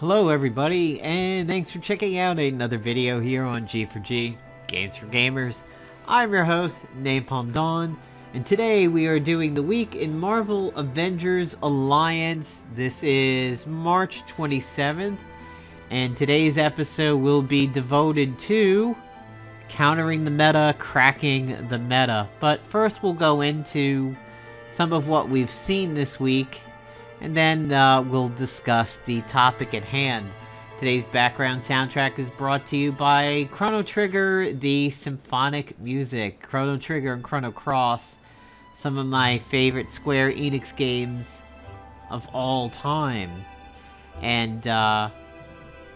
Hello everybody, and thanks for checking out another video here on G4G, Games for Gamers. I'm your host, Napalm Dawn, and today we are doing the week in Marvel Avengers Alliance. This is March 27th, and today's episode will be devoted to countering the meta, cracking the meta. But first we'll go into some of what we've seen this week, and then we'll discuss the topic at hand. Today's background soundtrack is brought to you by Chrono Trigger, the symphonic music. Chrono Trigger and Chrono Cross, some of my favorite Square Enix games of all time. And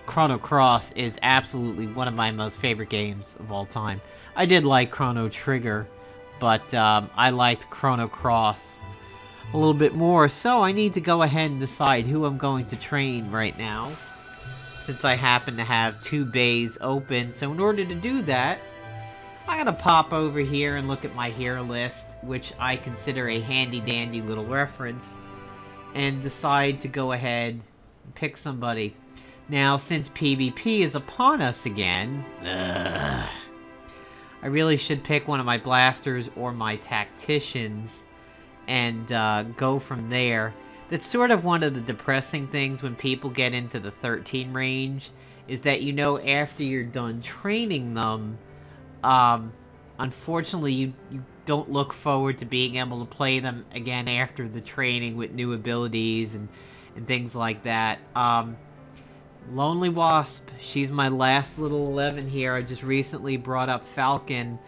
Chrono Cross is absolutely one of my most favorite games of all time. I did like Chrono Trigger, but I liked Chrono Cross a little bit more, so I need to go ahead and decide who I'm going to train right now, since I happen to have two bays open. So in order to do that, I'm gonna pop over here and look at my hero list, which I consider a handy-dandy little reference, and decide to go ahead and pick somebody. Now, since PvP is upon us again, I really should pick one of my blasters or my tacticians and go from there. That's sort of one of the depressing things when people get into the 13 range, is that, you know, after you're done training them, unfortunately you don't look forward to being able to play them again after the training with new abilities and things like that. Lonely Wasp, she's my last little 11 here. I just recently brought up Falcon,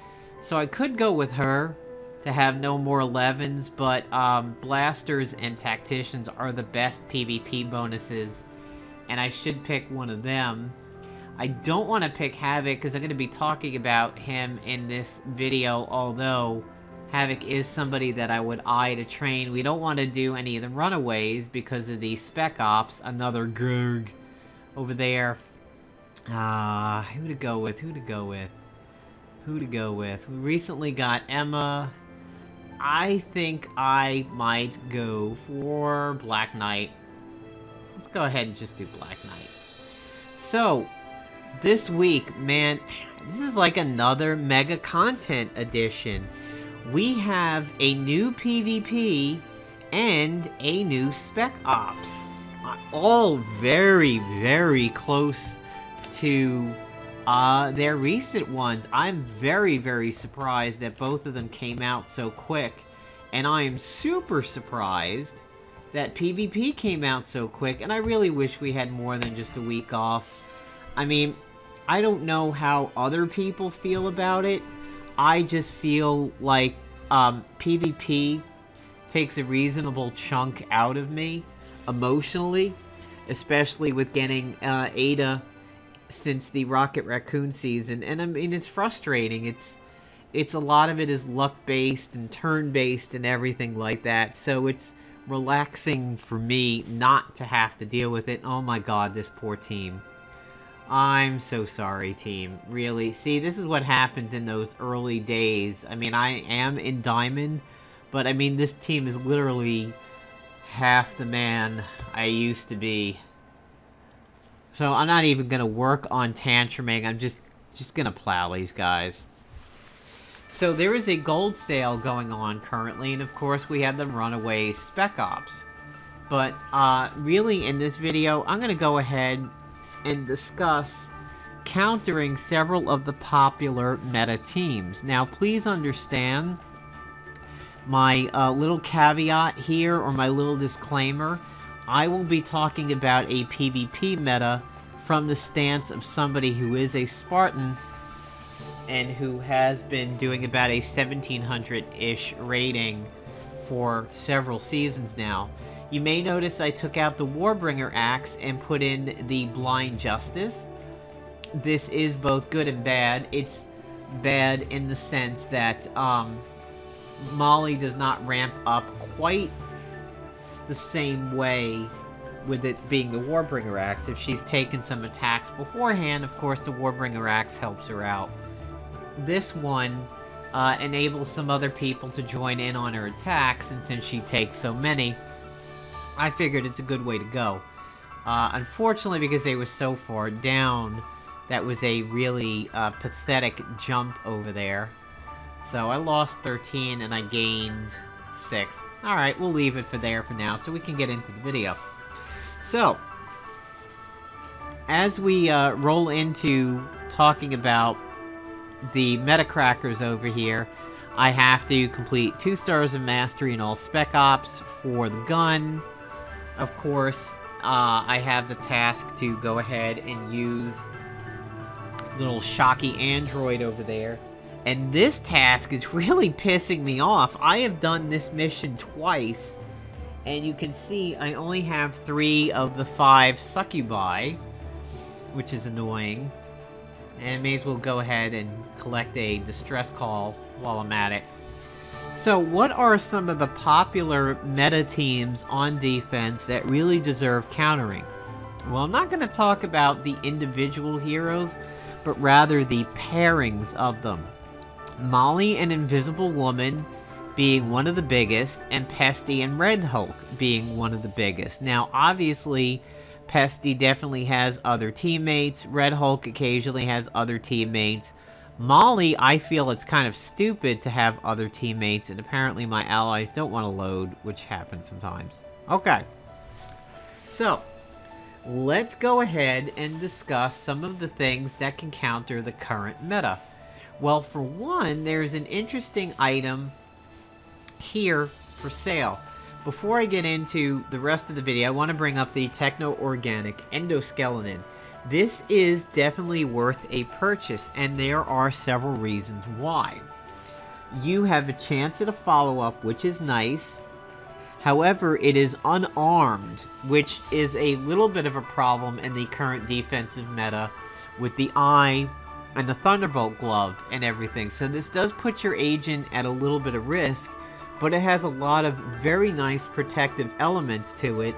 so I could go with her to have no more 11s, but blasters and tacticians are the best PvP bonuses, and I should pick one of them. I don't want to pick Havok because I'm going to be talking about him in this video, although Havok is somebody that I would eye to train. We don't want to do any of the runaways because of the spec ops. Another Gurg over there. Who to go with? We recently got Emma. I think I might go for Black Knight. Let's go ahead and just do Black Knight. So, this week, man, this is like another mega content edition. We have a new PvP and a new spec ops. All very, very close to their recent ones. I'm very, very surprised that both of them came out so quick. And I am super surprised that PvP came out so quick. And I really wish we had more than just a week off. I mean, I don't know how other people feel about it. I just feel like PvP takes a reasonable chunk out of me emotionally. Especially with getting Ada since the Rocket Raccoon season, and I mean, it's frustrating. It's a lot of it is luck-based and turn-based and everything like that, so it's relaxing for me not to have to deal with it. Oh my god, this poor team. I'm so sorry, team. Really. See, this is what happens in those early days. I mean, I am in Diamond, but I mean, this team is literally half the man I used to be. So I'm not even gonna work on tantruming. I'm just gonna plow these guys. So there is a gold sale going on currently, and of course we have the runaway spec ops. But really in this video, I'm gonna go ahead and discuss countering several of the popular meta teams. Now please understand my little caveat here, or my little disclaimer. I will be talking about a PvP meta from the stance of somebody who is a Spartan and who has been doing about a 1700-ish rating for several seasons now. You may notice I took out the Warbringer axe and put in the Blind Justice. This is both good and bad. It's bad in the sense that Molly does not ramp up quite the same way with it being the Warbringer axe. If she's taken some attacks beforehand, of course the Warbringer axe helps her out. This one enables some other people to join in on her attacks, and since she takes so many, I figured it's a good way to go. Unfortunately, because they were so far down, that was a really pathetic jump over there. So I lost 13 and I gained 6. Alright, we'll leave it for there for now so we can get into the video. So, as we roll into talking about the meta crackers over here, I have to complete 2 stars of mastery in all spec ops for the gun. Of course, I have the task to go ahead and use little shocky android over there. And this task is really pissing me off. I have done this mission twice, and you can see I only have 3 of the 5 succubi, which is annoying. And I may as well go ahead and collect a distress call while I'm at it. So what are some of the popular meta teams on defense that really deserve countering? Well, I'm not going to talk about the individual heroes, but rather the pairings of them. Molly and Invisible Woman being one of the biggest, and Pesty and Red Hulk being one of the biggest. Now, obviously, Pesty definitely has other teammates. Red Hulk occasionally has other teammates. Molly, I feel it's kind of stupid to have other teammates, and apparently my allies don't want to load, which happens sometimes. Okay. So, let's go ahead and discuss some of the things that can counter the current meta. Well, for one, there's an interesting item here for sale. Before I get into the rest of the video, I want to bring up the techo-organic endoskeleton. This is definitely worth a purchase, and there are several reasons why. You have a chance at a follow-up, which is nice. However, it is unarmed, which is a little bit of a problem in the current defensive meta with the eye and the Thunderbolt glove and everything. So this does put your agent at a little bit of risk, but it has a lot of very nice protective elements to it,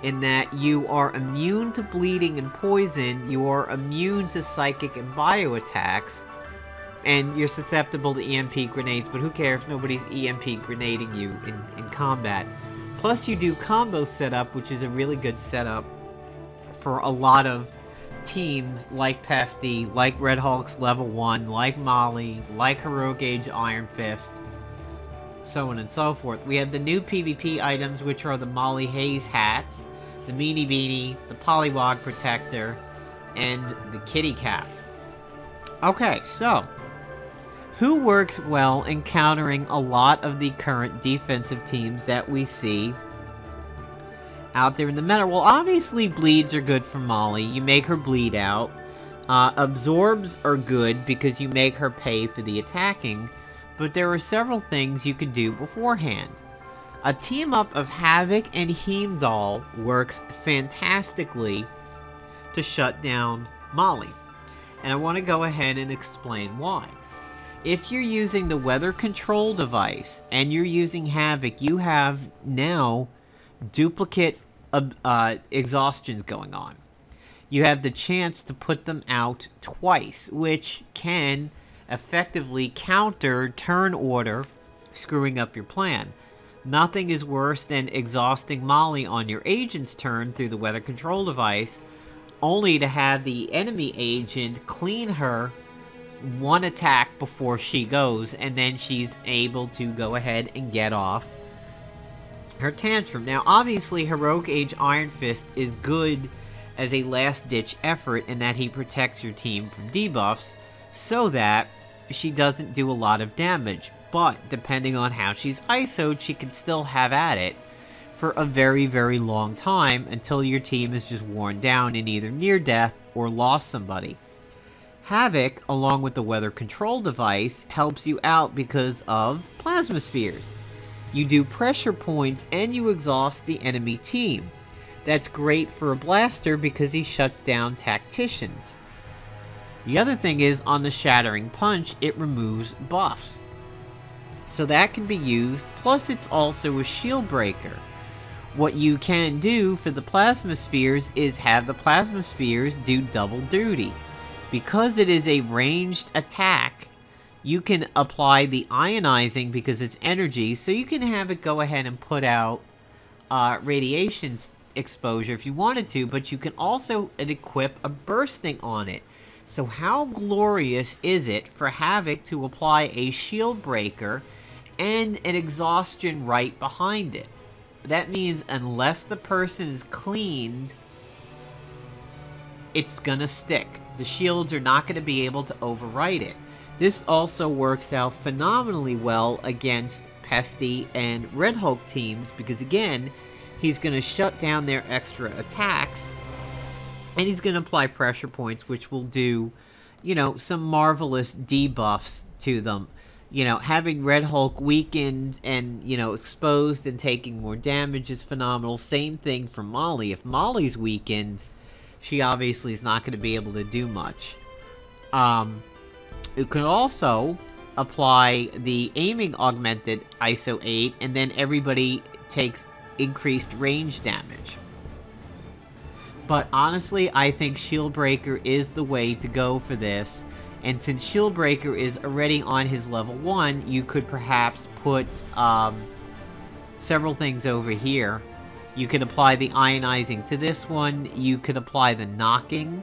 in that you are immune to bleeding and poison, you are immune to psychic and bio attacks, and you're susceptible to EMP grenades, but who cares, nobody's EMP grenading you in combat. Plus you do combo setup, which is a really good setup for a lot of teams like Pesty, like Red Hulk's level 1, like Molly, like Heroic Age Iron Fist, so on and so forth. We have the new PvP items, which are the Molly Hayes hats, the Meanie Beanie, the Polywog Protector, and the Kitty Cap. Okay, so, who works well in countering a lot of the current defensive teams that we see out there in the meta? Well, obviously bleeds are good for Molly. You make her bleed out. Absorbs are good because you make her pay for the attacking, but there are several things you can do beforehand. A team-up of Havok and Heimdall works fantastically to shut down Molly. And I want to go ahead and explain why. If you're using the weather control device and you're using Havok, you have now duplicate exhaustions going on. You have the chance to put them out twice, which can effectively counter turn order, screwing up your plan. Nothing is worse than exhausting Molly on your agent's turn through the weather control device, only to have the enemy agent clean her one attack before she goes, and then she's able to go ahead and get off her tantrum. Now, obviously, Heroic Age Iron Fist is good as a last-ditch effort in that he protects your team from debuffs, so that she doesn't do a lot of damage. But, depending on how she's ISO'd, she can still have at it for a very, very long time until your team is just worn down in either near death or lost somebody. Havok, along with the weather control device, helps you out because of plasma spheres. You do pressure points and you exhaust the enemy team. That's great for a blaster because he shuts down tacticians. The other thing is, on the Shattering Punch, it removes buffs. So that can be used, plus it's also a shield breaker. What you can do for the plasma spheres is have the plasma spheres do double duty. Because it is a ranged attack, you can apply the ionizing because it's energy, so you can have it go ahead and put out radiation exposure if you wanted to, but you can also equip a bursting on it. So how glorious is it for Havok to apply a shield breaker and an exhaustion right behind it? That means unless the person is cleaned, it's gonna stick. The shields are not gonna be able to override it. This also works out phenomenally well against Pesty and Red Hulk teams because, again, he's gonna shut down their extra attacks and he's gonna apply pressure points, which will do, you know, some marvelous debuffs to them. You know, having Red Hulk weakened and, you know, exposed and taking more damage is phenomenal. Same thing for Molly. If Molly's weakened, she obviously is not going to be able to do much. You can also apply the aiming augmented ISO 8, and then everybody takes increased range damage. But honestly, I think Shield Breaker is the way to go for this. And since Shield Breaker is already on his level 1, you could perhaps put several things over here. You could apply the ionizing to this one. You could apply the knocking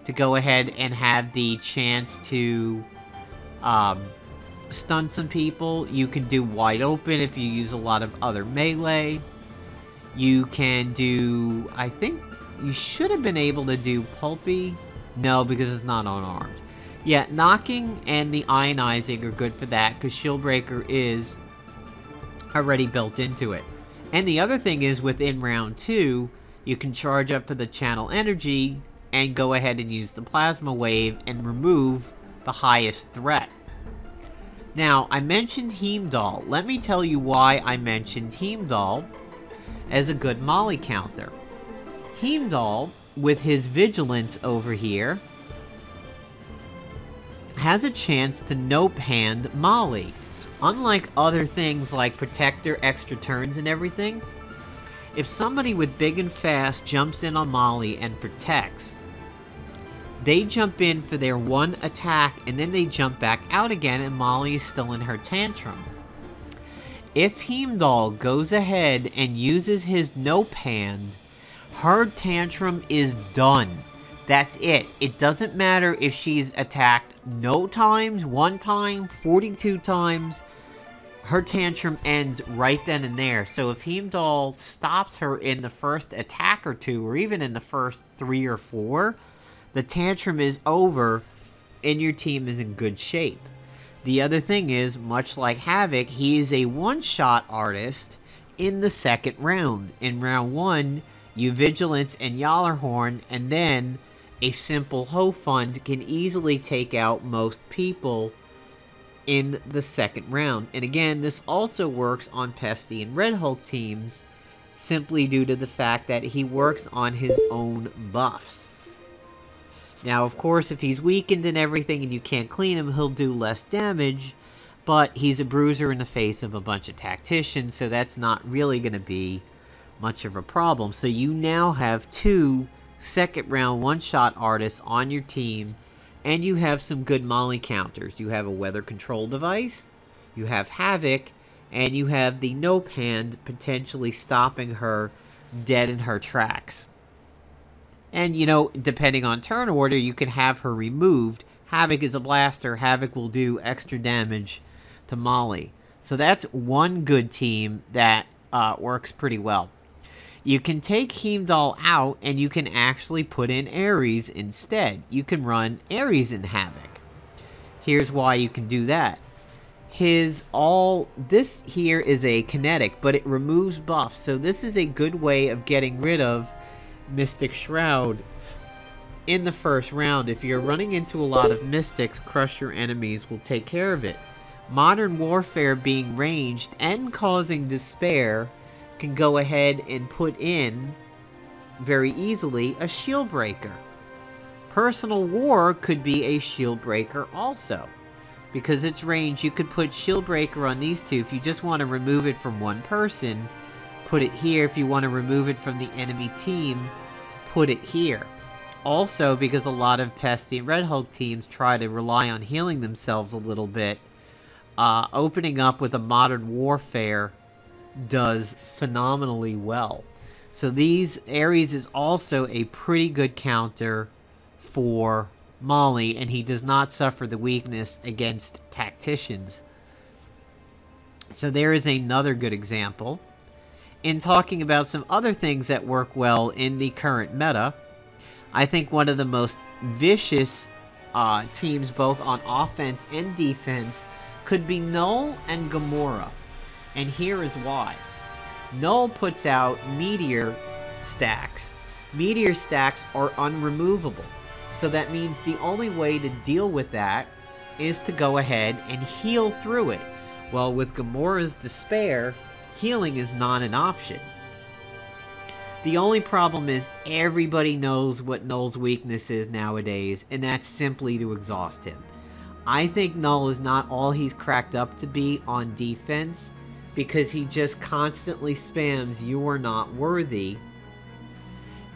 to go ahead and have the chance to stun some people. You can do wide open if you use a lot of other melee. You can do, I think you should have been able to do pulpy. No, because it's not unarmed. Yeah, knocking and the ionizing are good for that because Shield Breaker is already built into it. And the other thing is, within round 2, you can charge up for the channel energy and go ahead and use the plasma wave and remove the highest threat. Now, I mentioned Heimdall. Let me tell you why I mentioned Heimdall as a good Molly counter. Heimdall, with his vigilance over here, has a chance to nope hand Molly. Unlike other things like Protector, extra turns, and everything, if somebody with big and fast jumps in on Molly and protects, they jump in for their one attack and then they jump back out again and Molly is still in her tantrum. If Heimdall goes ahead and uses his nope hand, her tantrum is done. That's it. It doesn't matter if she's attacked no times, 1 time, 42 times. Her tantrum ends right then and there. So if Heimdall stops her in the first attack or 2, or even in the first 3 or 4, the tantrum is over and your team is in good shape. The other thing is, much like Havok, he is a one-shot artist in the second round. In round 1, you Vigilance and Yallarhorn, and then a simple Ho Fund can easily take out most people in the second round. And again, this also works on Pesty and Red Hulk teams, simply due to the fact that he works on his own buffs. Now, of course, if he's weakened and everything and you can't clean him, he'll do less damage, but he's a bruiser in the face of a bunch of tacticians, so that's not really going to be much of a problem. So you now have 2 second round one-shot artists on your team, and you have some good Molly counters. You have a weather control device, you have Havok, and you have the nope hand potentially stopping her dead in her tracks. And, you know, depending on turn order, you can have her removed. Havok is a blaster. Havok will do extra damage to Molly. So that's one good team that works pretty well. You can take Heimdall out, and you can actually put in Ares instead. You can run Ares in Havok. Here's why you can do that. This here is a kinetic, but it removes buffs. So this is a good way of getting rid of Mystic Shroud in the first round. If you're running into a lot of Mystics, Crush Your Enemies will take care of it. Modern Warfare, being ranged and causing despair, can go ahead and put in very easily a Shield Breaker. Personal War could be a Shield Breaker also. Because it's range, you could put Shield Breaker on these 2. If you just want to remove it from one person, put it here. If you want to remove it from the enemy team, put it here. Also, because a lot of Pesty and Red Hulk teams try to rely on healing themselves a little bit, opening up with a Modern Warfare does phenomenally well. So Ares is also a pretty good counter for Molly, and he does not suffer the weakness against tacticians. So there is another good example. In talking about some other things that work well in the current meta, I think one of the most vicious teams both on offense and defense could be Null and Gamora. And here is why. Null puts out meteor stacks. Meteor stacks are unremovable. So that means the only way to deal with that is to go ahead and heal through it. Well, with Gamora's Despair, healing is not an option. The only problem is everybody knows what Null's weakness is nowadays, and that's simply to exhaust him. I think Null is not all he's cracked up to be on defense, because he just constantly spams "you are not worthy,"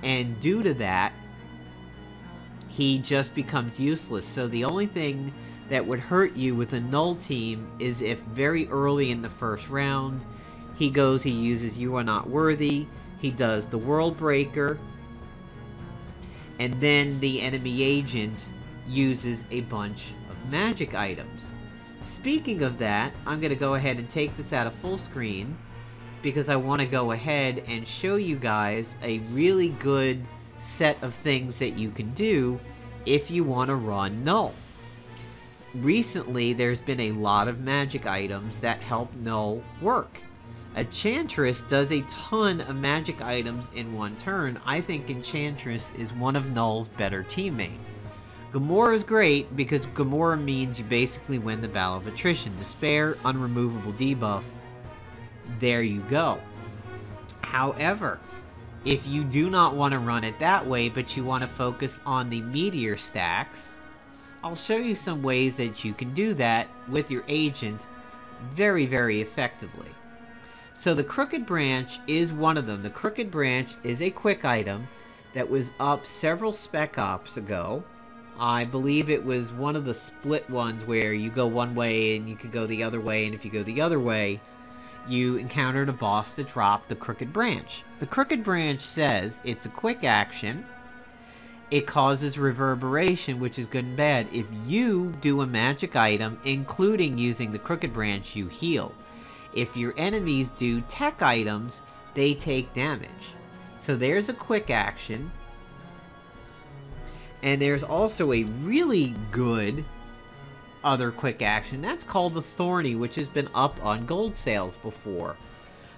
and due to that, he just becomes useless. So the only thing that would hurt you with a Null team is if very early in the first round, he uses "you are not worthy," he does the World Breaker, and then the enemy agent uses a bunch of magic items. Speaking of that, I'm going to go ahead and take this out of full screen, because I want to go ahead and show you guys a really good set of things that you can do if you want to run Null. Recently, there's been a lot of magic items that help Null work. Enchantress does a ton of magic items in one turn. I think Enchantress is one of Null's better teammates. Gamora is great because Gamora means you basically win the Battle of Attrition. Despair, unremovable debuff. There you go. However, if you do not want to run it that way, but you want to focus on the meteor stacks, I'll show you some ways that you can do that with your agent very, very effectively. So the Crooked Branch is one of them. The Crooked Branch is a quick item that was up several spec ops ago. I believe it was one of the split ones where you go one way and you could go the other way, and if you go the other way, you encountered a boss that dropped the Crooked Branch. The Crooked Branch says it's a quick action. It causes reverberation, which is good and bad. If you do a magic item, including using the Crooked Branch, you heal. If your enemies do tech items, they take damage. So there's a quick action. And there's also a really good other quick action. That's called the Thorny, which has been up on gold sales before.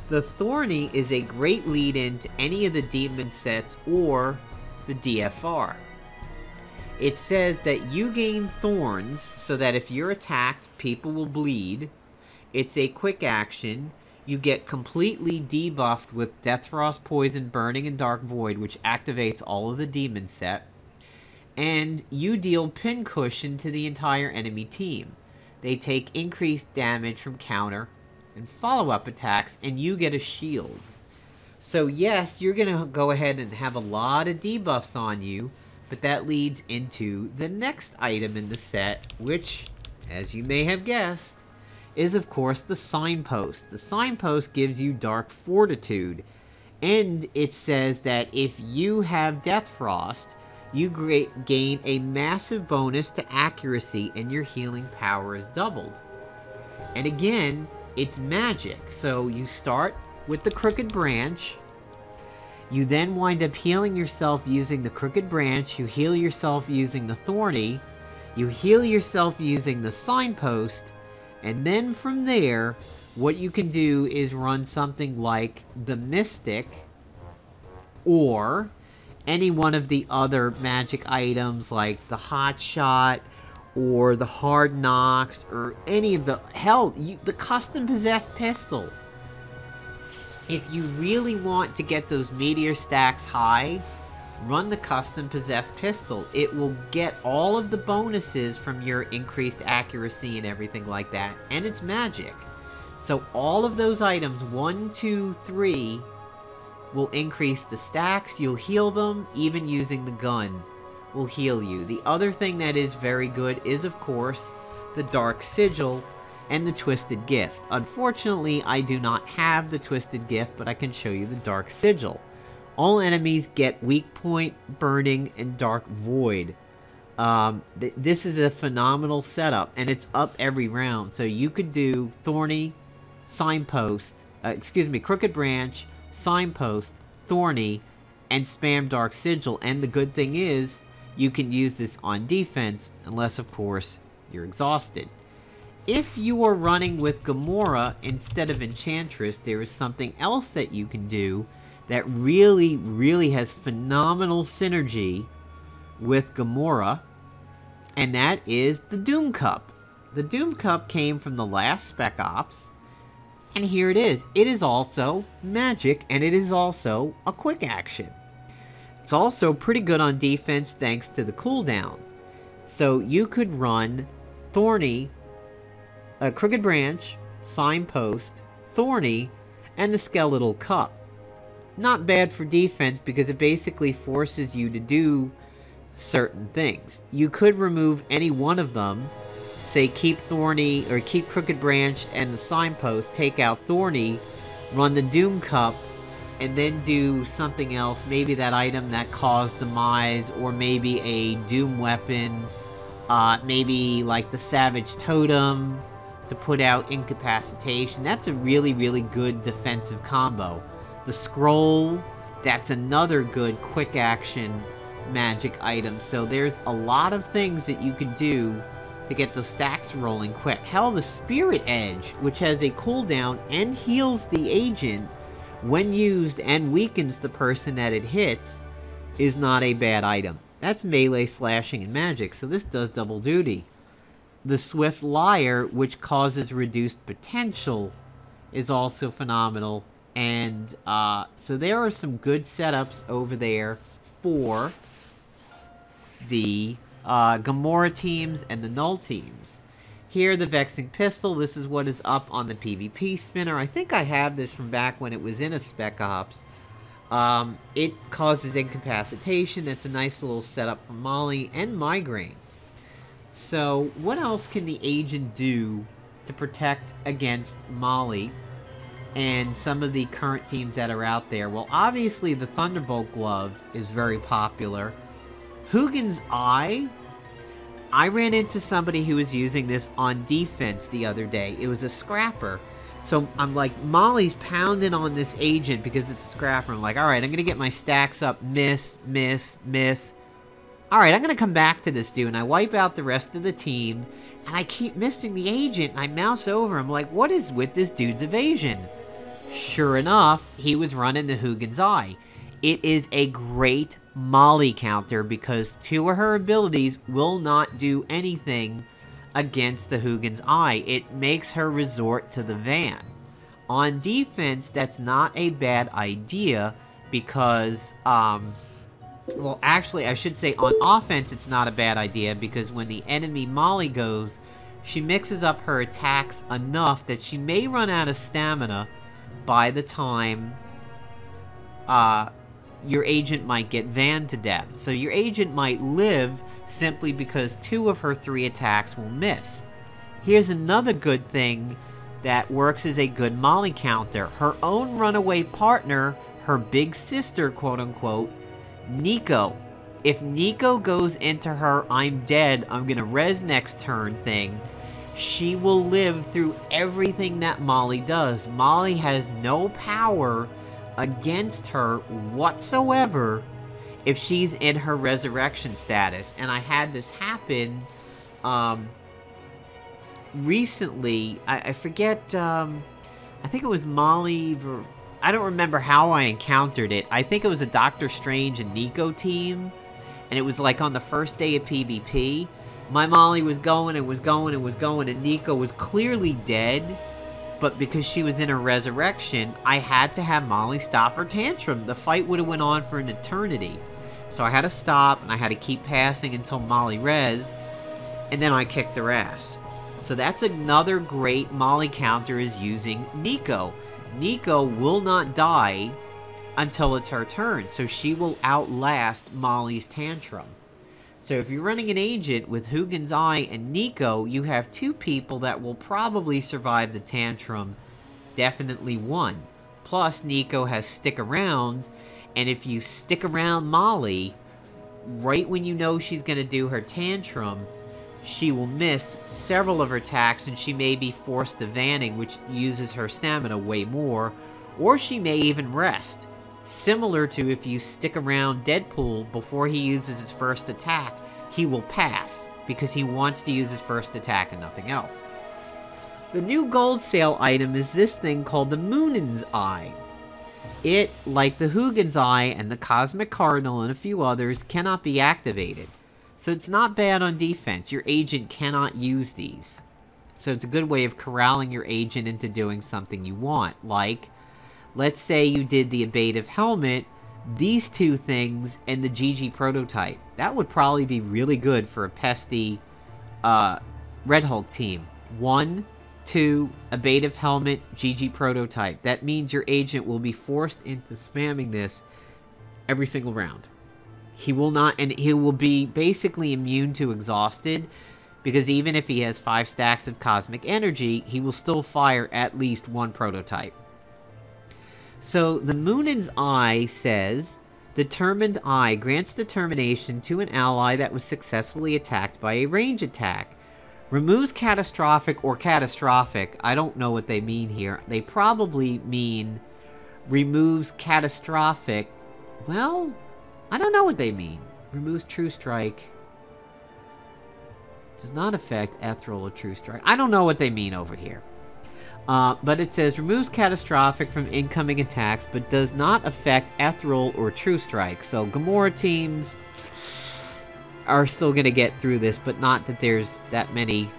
The Thorny is a great lead-in to any of the demon sets or the DFR. It says that you gain thorns so that if you're attacked, people will bleed. It's a quick action. You get completely debuffed with Death Frost, Poison, Burning, and Dark Void, which activates all of the demon set. And you deal pincushion to the entire enemy team. They take increased damage from counter and follow-up attacks, and you get a shield. So yes, you're going to go ahead and have a lot of debuffs on you, but that leads into the next item in the set, which, as you may have guessed, is of course the Signpost. The Signpost gives you Dark Fortitude, and it says that if you have Death Frost, you gain a massive bonus to accuracy and your healing power is doubled. And again, it's magic. So you start with the Crooked Branch. You then wind up healing yourself using the Crooked Branch. You heal yourself using the Thorny. You heal yourself using the Signpost. And then from there, what you can do is run something like the Mystic or any one of the other magic items like the Hot Shot or the Hard Knocks or any of the the Custom Possessed Pistol. If you really want to get those meteor stacks high, run the Custom Possessed Pistol. It will get all of the bonuses from your increased accuracy and everything like that, and it's magic. So all of those items, 1, 2, 3, will increase the stacks. You'll heal them. Even using the gun will heal you. The other thing that is very good is, of course, the Dark Sigil and the Twisted Gift. Unfortunately, I do not have the Twisted Gift, but I can show you the Dark Sigil, All enemies get weak point, burning, and dark void. This is a phenomenal setup, and it's up every round. So you could do Thorny, Signpost, Crooked Branch, Signpost, Thorny, and spam Dark Sigil. And the good thing is, you can use this on defense, unless, of course, you're exhausted. If you are running with Gamora instead of Enchantress, there is something else that you can do that really, really has phenomenal synergy with Gamora, and that is the Doom Cup. The Doom Cup came from the last Spec Ops, and here it is. It is also magic, and it is also a quick action. It's also pretty good on defense thanks to the cooldown. So you could run Thorny, Crooked Branch, Signpost, Thorny, and the Skeletal Cup. Not bad for defense because it basically forces you to do certain things. You could remove any one of them, say keep Thorny or keep Crooked Branch and the Signpost, take out Thorny, run the Doom Cup, and then do something else, maybe that item that caused demise, or maybe a Doom weapon, maybe like the Savage Totem to put out incapacitation. That's a really, really good defensive combo. The Scroll, that's another good quick action magic item. So there's a lot of things that you can do to get those stacks rolling quick. Hell, the Spirit Edge, which has a cooldown and heals the agent when used and weakens the person that it hits, is not a bad item. That's melee, slashing, and magic, so this does double duty. The Swift Liar, which causes reduced potential, is also phenomenal. And so there are some good setups over there for the Gamora teams and the Null teams. Here, the Vexing Pistol, this is what is up on the PvP spinner. I think I have this from back when it was in a Spec Ops. It causes incapacitation. That's a nice little setup for Molly and Migraine. So, what else can the agent do to protect against Molly and some of the current teams that are out there? Well, obviously the Thunderbolt Glove is very popular. Hugin's Eye, I ran into somebody who was using this on defense the other day. It was a scrapper. So I'm like, Molly's pounding on this agent because it's a scrapper. I'm like, alright, I'm going to get my stacks up. Miss, miss, miss. Alright, I'm going to come back to this dude. And I wipe out the rest of the team. And I keep missing the agent. And I mouse over. I'm like, what is with this dude's evasion? Sure enough, he was running the Hugin's Eye. It is a great Molly counter because two of her abilities will not do anything against the Hugin's Eye. It makes her resort to the van. On defense, that's not a bad idea because, well, actually, I should say on offense, it's not a bad idea because when the enemy Molly goes, she mixes up her attacks enough that she may run out of stamina by the time your agent might get vanned to death. So your agent might live simply because two of her three attacks will miss. Here's another good thing that works as a good Molly counter. Her own runaway partner, her big sister, quote-unquote, Nico. If Nico goes into her I'm dead, I'm gonna res next turn thing, she will live through everything that Molly does. Molly has no power against her whatsoever if she's in her resurrection status. And I had this happen recently. I forget, I think it was Molly, I don't remember how I encountered it. I think it was a Doctor Strange and Nico team, and it was like on the first day of PvP. My Molly was going and was going and was going, and Nico was clearly dead. But because she was in her resurrection, I had to have Molly stop her tantrum. The fight would have went on for an eternity. So I had to stop, and I had to keep passing until Molly rezzed, and then I kicked her ass. So that's another great Molly counter, is using Nico. Nico will not die until it's her turn, so she will outlast Molly's tantrum. So if you're running an agent with Hugin's Eye and Nico, you have two people that will probably survive the tantrum. Definitely one. Plus, Nico has stick around, And if you stick around Molly, right when you know she's going to do her tantrum, she will miss several of her attacks and she may be forced to vanning, which uses her stamina way more, or she may even rest. Similar to if you stick around Deadpool before he uses his first attack, he will pass, because he wants to use his first attack and nothing else. The new gold sale item is this thing called the Moonen's Eye. It, like the Hugins Eye and the Cosmic Cardinal and a few others, cannot be activated. So it's not bad on defense. Your agent cannot use these. So it's a good way of corralling your agent into doing something you want. Like, let's say you did the Abative Helmet, these two things, and the GG Prototype. That would probably be really good for a Pesty Red Hulk team. 1, 2, Abative Helmet, GG Prototype. That means your agent will be forced into spamming this every single round. He will not, and he will be basically immune to Exhausted, because even if he has 5 stacks of Cosmic Energy, he will still fire at least one Prototype. So, the Moonen's Eye says, Determined Eye grants determination to an ally that was successfully attacked by a range attack. Removes catastrophic or catastrophic. I don't know what they mean here. They probably mean removes catastrophic. Well, I don't know what they mean. Removes True Strike. Does not affect Ethereal or True Strike. I don't know what they mean over here. But it says removes catastrophic from incoming attacks, but does not affect Ethereal or True Strike. So Gamora teams are still going to get through this, but not that there's that many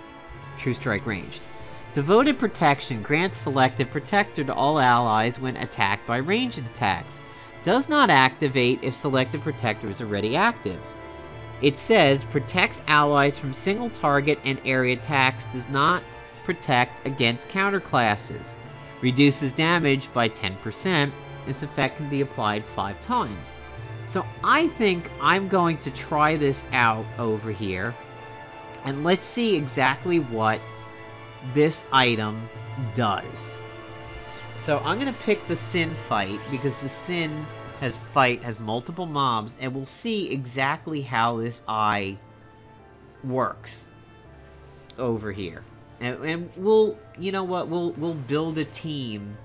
True Strike ranged. Devoted Protection grants selective protector to all allies when attacked by ranged attacks. Does not activate if selective protector is already active. It says protects allies from single target and area attacks, does not protect against counterclasses. Reduces damage by 10%. This effect can be applied 5 times. So I think I'm going to try this out over here. And let's see exactly what this item does. So I'm going to pick the Sin fight, because the Sin has multiple mobs, and we'll see exactly how this eye works over here. And we'll, you know what, we'll build a team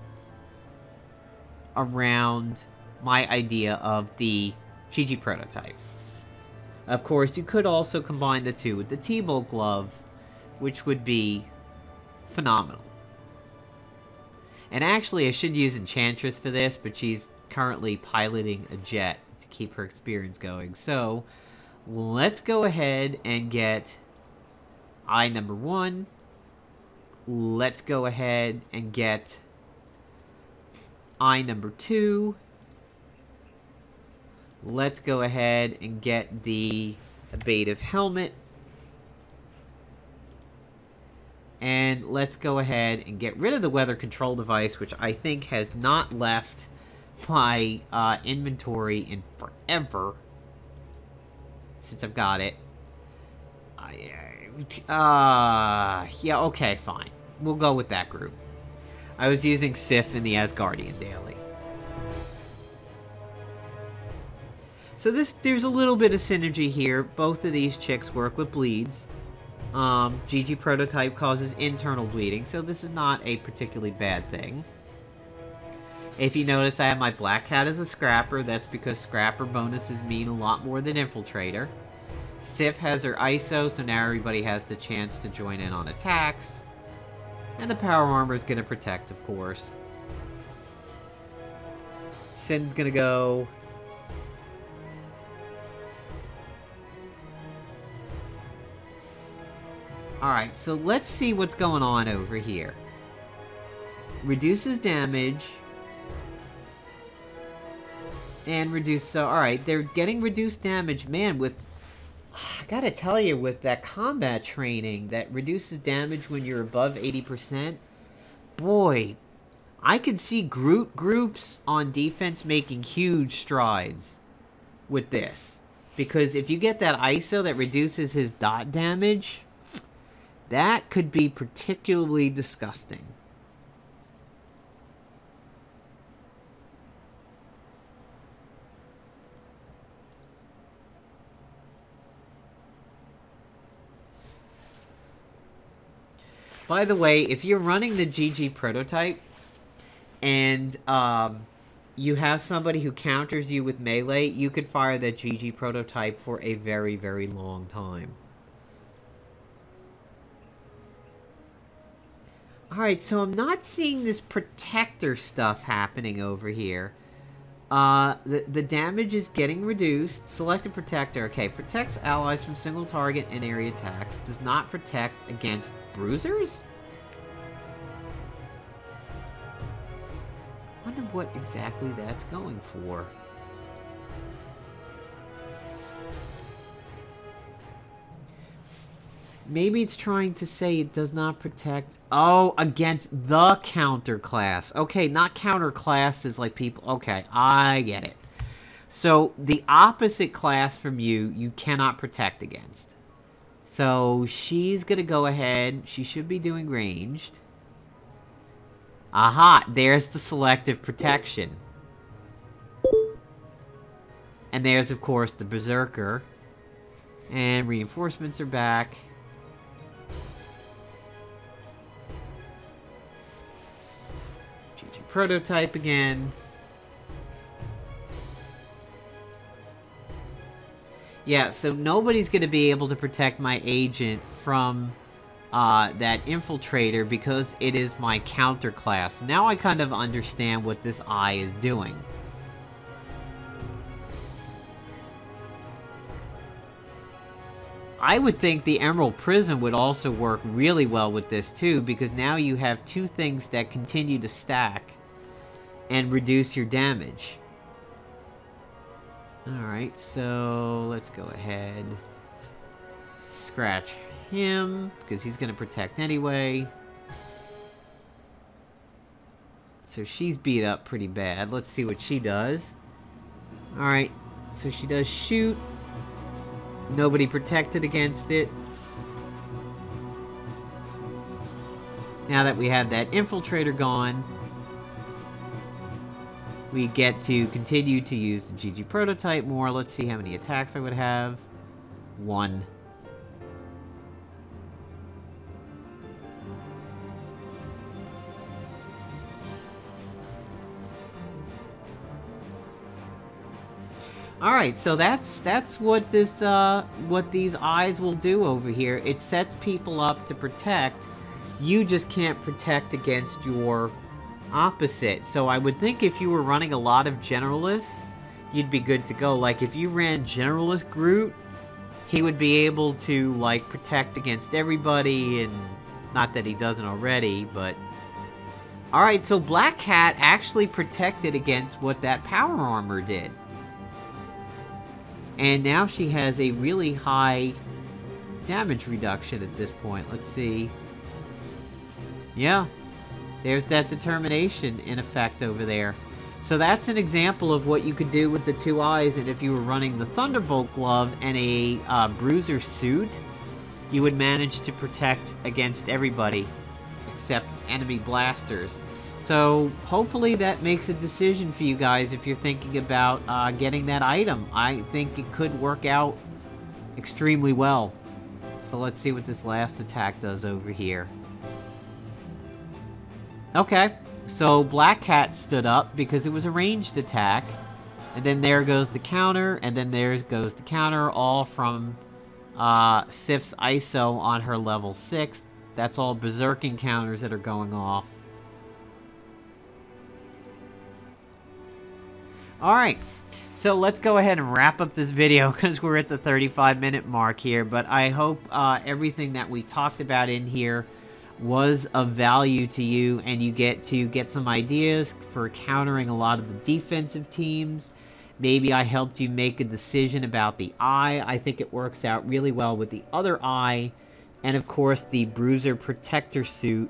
around my idea of the GG Prototype. Of course, you could also combine the two with the T-Bolt Glove, which would be phenomenal. And actually, I should use Enchantress for this, but she's currently piloting a jet to keep her experience going. So, let's go ahead and get eye number 1. Let's go ahead and get eye number 2. Let's go ahead and get the Abative Helmet. And let's go ahead and get rid of the Weather Control Device, which I think has not left my inventory in forever since I've got it. Yeah, okay, fine. We'll go with that group. I was using Sif in the Asgardian daily. So there's a little bit of synergy here. Both of these chicks work with bleeds. GG Prototype causes internal bleeding, so this is not a particularly bad thing. If you notice, I have my Black Cat as a Scrapper. That's because Scrapper bonuses mean a lot more than Infiltrator. Sif has her ISO, so now everybody has the chance to join in on attacks. And the Power Armor is going to protect, of course. Sin's going to go... Alright, so let's see what's going on over here. Reduces damage. And reduce... So, alright, they're getting reduced damage. Man, with... I gotta tell you, with that combat training that reduces damage when you're above 80%, boy, I could see Groot groups on defense making huge strides with this. Because if you get that ISO that reduces his dot damage, that could be particularly disgusting. By the way, if you're running the GG prototype and you have somebody who counters you with melee, you could fire that GG prototype for a very, very long time. Alright, so I'm not seeing this protector stuff happening over here. The damage is getting reduced. Select a protector. Okay, protects allies from single target and area attacks. Does not protect against bruisers? I wonder what exactly that's going for. Maybe it's trying to say it does not protect... Oh, against the counter class. Okay, not counter classes like people... Okay, I get it. So, the opposite class from you, you cannot protect against. So, she's going to go ahead. She should be doing ranged. Aha, there's the selective protection. And there's, of course, the Berserker. And reinforcements are back. Prototype again. Yeah, so nobody's going to be able to protect my agent from that infiltrator because it is my counter class. Now I kind of understand what this eye is doing. I would think the Emerald Prism would also work really well with this too, because now you have two things that continue to stack and reduce your damage. Alright, so let's go ahead. Scratch him, because he's going to protect anyway. So she's beat up pretty bad. Let's see what she does. Alright, so she does shoot. Nobody protected against it. Now that we have that infiltrator gone, we get to continue to use the GG prototype more. Let's see how many attacks I would have. 1. Alright, so that's what this what these eyes will do over here. It sets people up to protect. You just can't protect against your opposite. So I would think if you were running a lot of generalists, you'd be good to go. Like if you ran Generalist Groot, he would be able to like protect against everybody, and not that he doesn't already, but alright, so Black Cat actually protected against what that power armor did. And now she has a really high damage reduction at this point. Let's see. Yeah. There's that determination in effect over there. So that's an example of what you could do with the two eyes. And if you were running the Thunderbolt glove and a bruiser suit, you would manage to protect against everybody except enemy blasters. So hopefully that makes a decision for you guys if you're thinking about getting that item. I think it could work out extremely well. So let's see what this last attack does over here. Okay, so Black Cat stood up because it was a ranged attack. And then there goes the counter, and then there goes the counter, all from Sif's ISO on her level 6. That's all berserking counters that are going off. Alright, so let's go ahead and wrap up this video because we're at the 35-minute mark here. But I hope everything that we talked about in here was of value to you, and you get some ideas for countering a lot of the defensive teams. Maybe I helped you make a decision about the eye. I think it works out really well with the other eye, and of course the Bruiser Protector suit,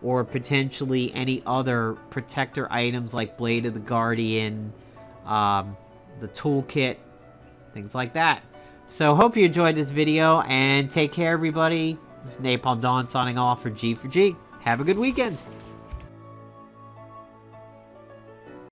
or potentially any other protector items like Blade of the Guardian, the toolkit, things like that. So hope you enjoyed this video, and take care everybody. This is Napalm Dawn signing off for G4G. Have a good weekend.